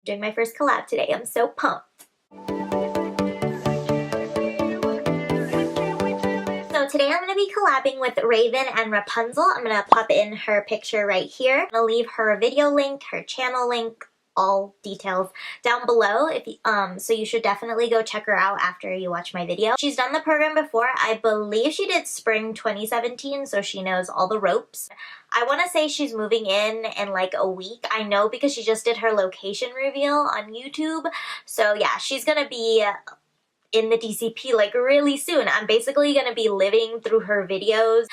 Doing my first collab today. I'm so pumped. So today I'm going to be collabing with Raven and Rapunzel. I'm going to pop in her picture right here. I'm going to leave her video link, her channel link, all details down below. So you should definitely go check her out after you watch my video. She's done the program before. I believe she did spring 2017, so she knows all the ropes. I want to say she's moving in like a week. I know because she just did her location reveal on YouTube. So yeah, she's gonna be in the DCP like really soon. I'm basically gonna be living through her videos.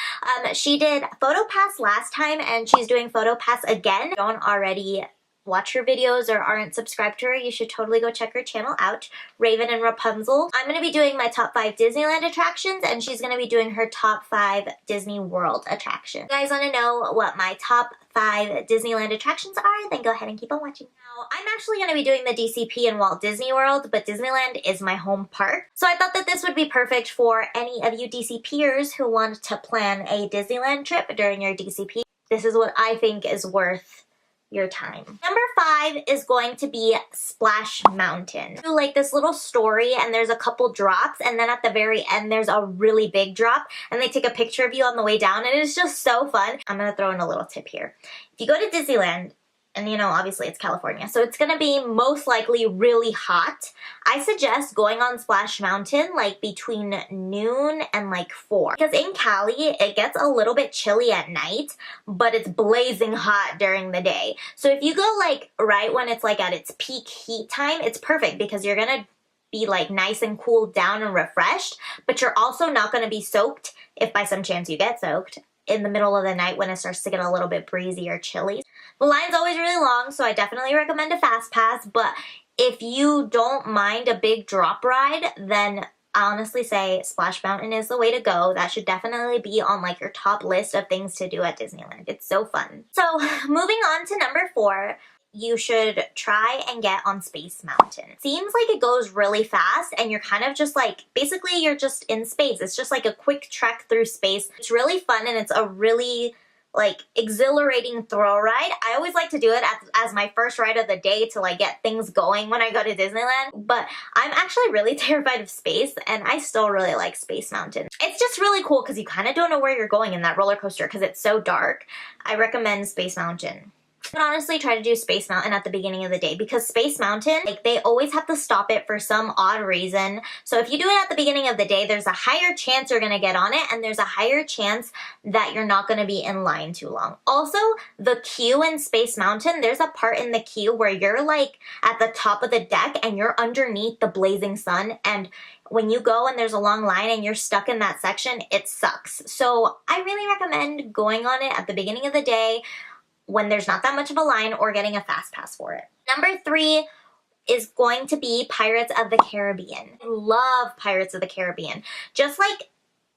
She did PhotoPass last time and she's doing PhotoPass again. If you don't already watch her videos or aren't subscribed to her, you should totally go check her channel out, Raven and Rapunzel. I'm going to be doing my top 5 Disneyland attractions and she's going to be doing her top 5 Disney World attractions. If you guys want to know what my top 5 Disneyland attractions are, then go ahead and keep on watching. Now, I'm actually going to be doing the DCP in Walt Disney World, but Disneyland is my home park. So I thought that this would be perfect for any of you DCPers who want to plan a Disneyland trip during your DCP. This is what I think is worth your time. Number 5 is going to be Splash Mountain. Do like this little story and there's a couple drops and then at the very end there's a really big drop and they take a picture of you on the way down and it's just so fun. I'm gonna throw in a little tip here. If you go to Disneyland, and you know, obviously it's California, so it's gonna be most likely really hot. I suggest going on Splash Mountain like between noon and like 4. Because in Cali, it gets a little bit chilly at night, but it's blazing hot during the day. So if you go like right when it's like at its peak heat time, it's perfect because you're gonna be like nice and cooled down and refreshed, but you're also not gonna be soaked if by some chance you get soaked in the middle of the night when it starts to get a little bit breezy or chilly. The line's always really long, so I definitely recommend a fast pass, but if you don't mind a big drop ride, then I honestly say Splash Mountain is the way to go. That should definitely be on like your top list of things to do at Disneyland. It's so fun. So moving on to number 4, you should try and get on Space Mountain. Seems like it goes really fast and you're kind of just like, basically you're just in space. It's just like a quick trek through space. It's really fun and it's a really like exhilarating thrill ride. I always like to do it as my first ride of the day to like get things going when I go to Disneyland, but I'm actually really terrified of space and I still really like Space Mountain. It's just really cool because you kind of don't know where you're going in that roller coaster because it's so dark. I recommend Space Mountain. I would honestly try to do Space Mountain at the beginning of the day because Space Mountain, like they always have to stop it for some odd reason. So if you do it at the beginning of the day, there's a higher chance you're going to get on it and there's a higher chance that you're not going to be in line too long. Also, the queue in Space Mountain, there's a part in the queue where you're like at the top of the deck and you're underneath the blazing sun, and when you go and there's a long line and you're stuck in that section, it sucks. So I really recommend going on it at the beginning of the day when there's not that much of a line or getting a fast pass for it. Number 3 is going to be Pirates of the Caribbean. I love Pirates of the Caribbean. Just like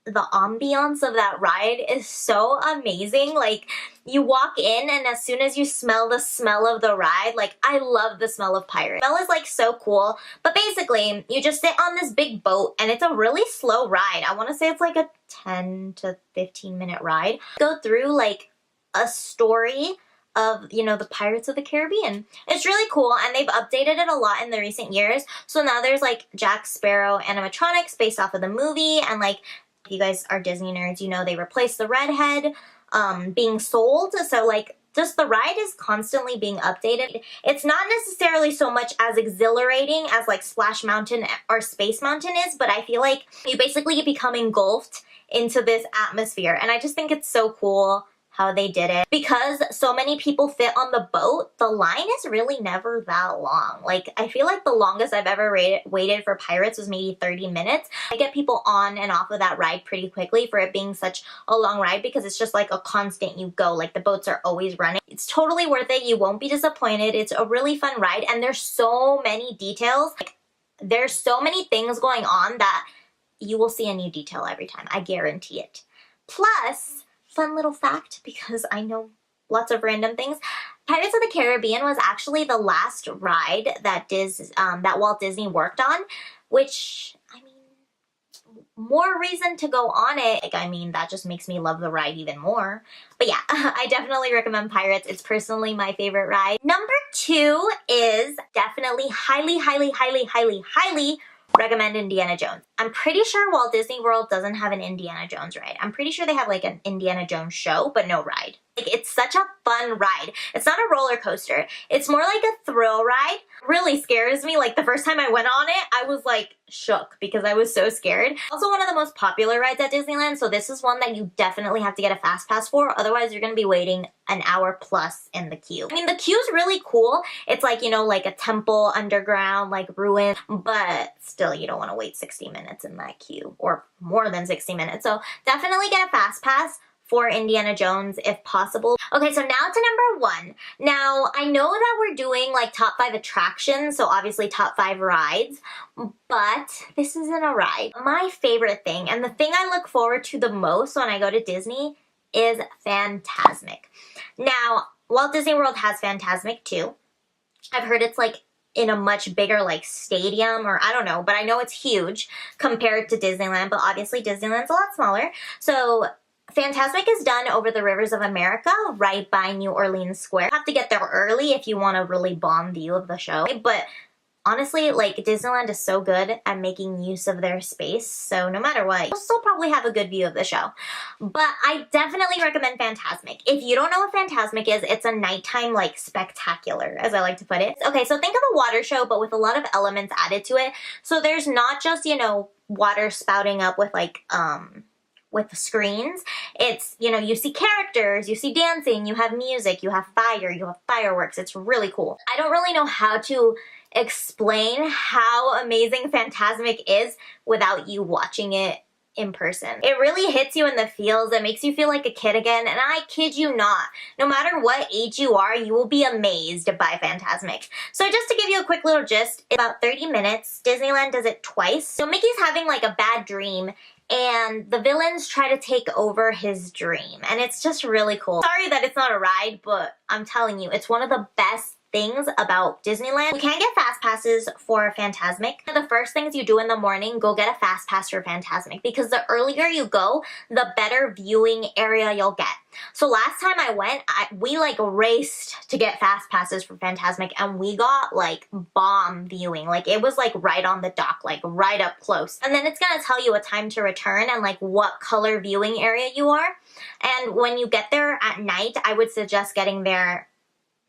the ambiance of that ride is so amazing. Like you walk in and as soon as you smell the smell of the ride, like I love the smell of pirates. The smell is like so cool. But basically you just sit on this big boat and it's a really slow ride. I want to say it's like a 10 to 15 minute ride. Go through like a story of, you know, the Pirates of the Caribbean. It's really cool and they've updated it a lot in the recent years. So now there's like Jack Sparrow animatronics based off of the movie, and like if you guys are Disney nerds, you know they replaced the redhead being sold. So like just the ride is constantly being updated. It's not necessarily so much as exhilarating as like Splash Mountain or Space Mountain is, but I feel like you basically become engulfed into this atmosphere and I just think it's so cool how they did it. Because so many people fit on the boat, the line is really never that long. Like, I feel like the longest I've ever waited for Pirates was maybe 30 minutes. I get people on and off of that ride pretty quickly for it being such a long ride because it's just like a constant you go. Like, the boats are always running. It's totally worth it. You won't be disappointed. It's a really fun ride and there's so many details. Like, there's so many things going on that you will see a new detail every time. I guarantee it. Plus, fun little fact, because I know lots of random things, Pirates of the Caribbean was actually the last ride that Walt Disney worked on, which, I mean, more reason to go on it. Like, I mean, that just makes me love the ride even more. But yeah, I definitely recommend Pirates. It's personally my favorite ride. Number 2 is definitely definitely highly recommend Indiana Jones. I'm pretty sure Walt Disney World doesn't have an Indiana Jones ride. I'm pretty sure they have like an Indiana Jones show, but no ride. Like, it's such a fun ride. It's not a roller coaster. It's more like a thrill ride. Really scares me. Like, the first time I went on it, I was like shook because I was so scared. Also one of the most popular rides at Disneyland, so this is one that you definitely have to get a fast pass for. Otherwise, you're gonna be waiting an hour plus in the queue. I mean, the queue's really cool. It's like, you know, like a temple underground, like ruin, but still you don't want to wait 60 minutes in that queue, or more than 60 minutes. So definitely get a fast pass for Indiana Jones if possible. Okay, so now to number 1. Now, I know that we're doing like top 5 attractions, so obviously top 5 rides, but this isn't a ride. My favorite thing, and the thing I look forward to the most when I go to Disney, is Fantasmic. Now, Walt Disney World has Fantasmic too. I've heard it's like in a much bigger like stadium, or I don't know, but I know it's huge compared to Disneyland, but obviously Disneyland's a lot smaller. So Fantasmic is done over the Rivers of America, right by New Orleans Square. You have to get there early if you want a really bomb view of the show, but honestly, like, Disneyland is so good at making use of their space, so no matter what, you'll still probably have a good view of the show. But I definitely recommend Fantasmic. If you don't know what Fantasmic is, it's a nighttime, like, spectacular, as I like to put it. Okay, so think of a water show, but with a lot of elements added to it. So there's not just, you know, water spouting up with, like, with the screens. It's, you know, you see characters, you see dancing, you have music, you have fire, you have fireworks. It's really cool. I don't really know how to explain how amazing Fantasmic is without you watching it in person. It really hits you in the feels. It makes you feel like a kid again, and I kid you not, no matter what age you are, you will be amazed by Fantasmic. So just to give you a quick little gist, about 30 minutes, Disneyland does it twice. So Mickey's having like a bad dream, and the villains try to take over his dream, and it's just really cool. Sorry that it's not a ride, but I'm telling you, it's one of the best things about Disneyland. You can get fast passes for Fantasmic. The first things you do in the morning, go get a fast pass for Fantasmic, because the earlier you go, the better viewing area you'll get. So last time I went, we like raced to get fast passes for Fantasmic, and we got like bomb viewing. Like, it was like right on the dock, like right up close. And then it's gonna tell you a time to return and like what color viewing area you are. And when you get there at night, I would suggest getting there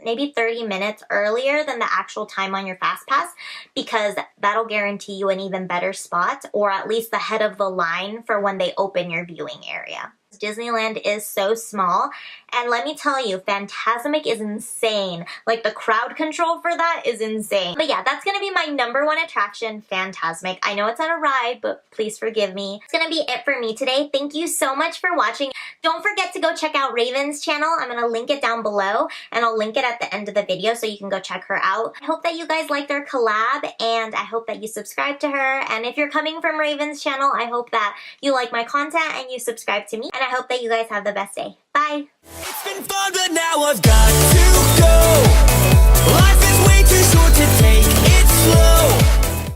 maybe 30 minutes earlier than the actual time on your fast pass, because that'll guarantee you an even better spot, or at least the head of the line for when they open your viewing area. Disneyland is so small, and let me tell you, Fantasmic is insane. Like, the crowd control for that is insane. But yeah, that's gonna be my number 1 attraction, Fantasmic. I know it's not a ride, but please forgive me. It's gonna be it for me today. Thank you so much for watching. Don't forget to go check out Raven's channel. I'm gonna link it down below, and I'll link it at the end of the video so you can go check her out. I hope that you guys liked our collab, and I hope that you subscribe to her. And if you're coming from Raven's channel, I hope that you like my content and you subscribe to me. And I hope that you guys have the best day. Bye! It's been fun, but now I've got to go. Life is way too short to take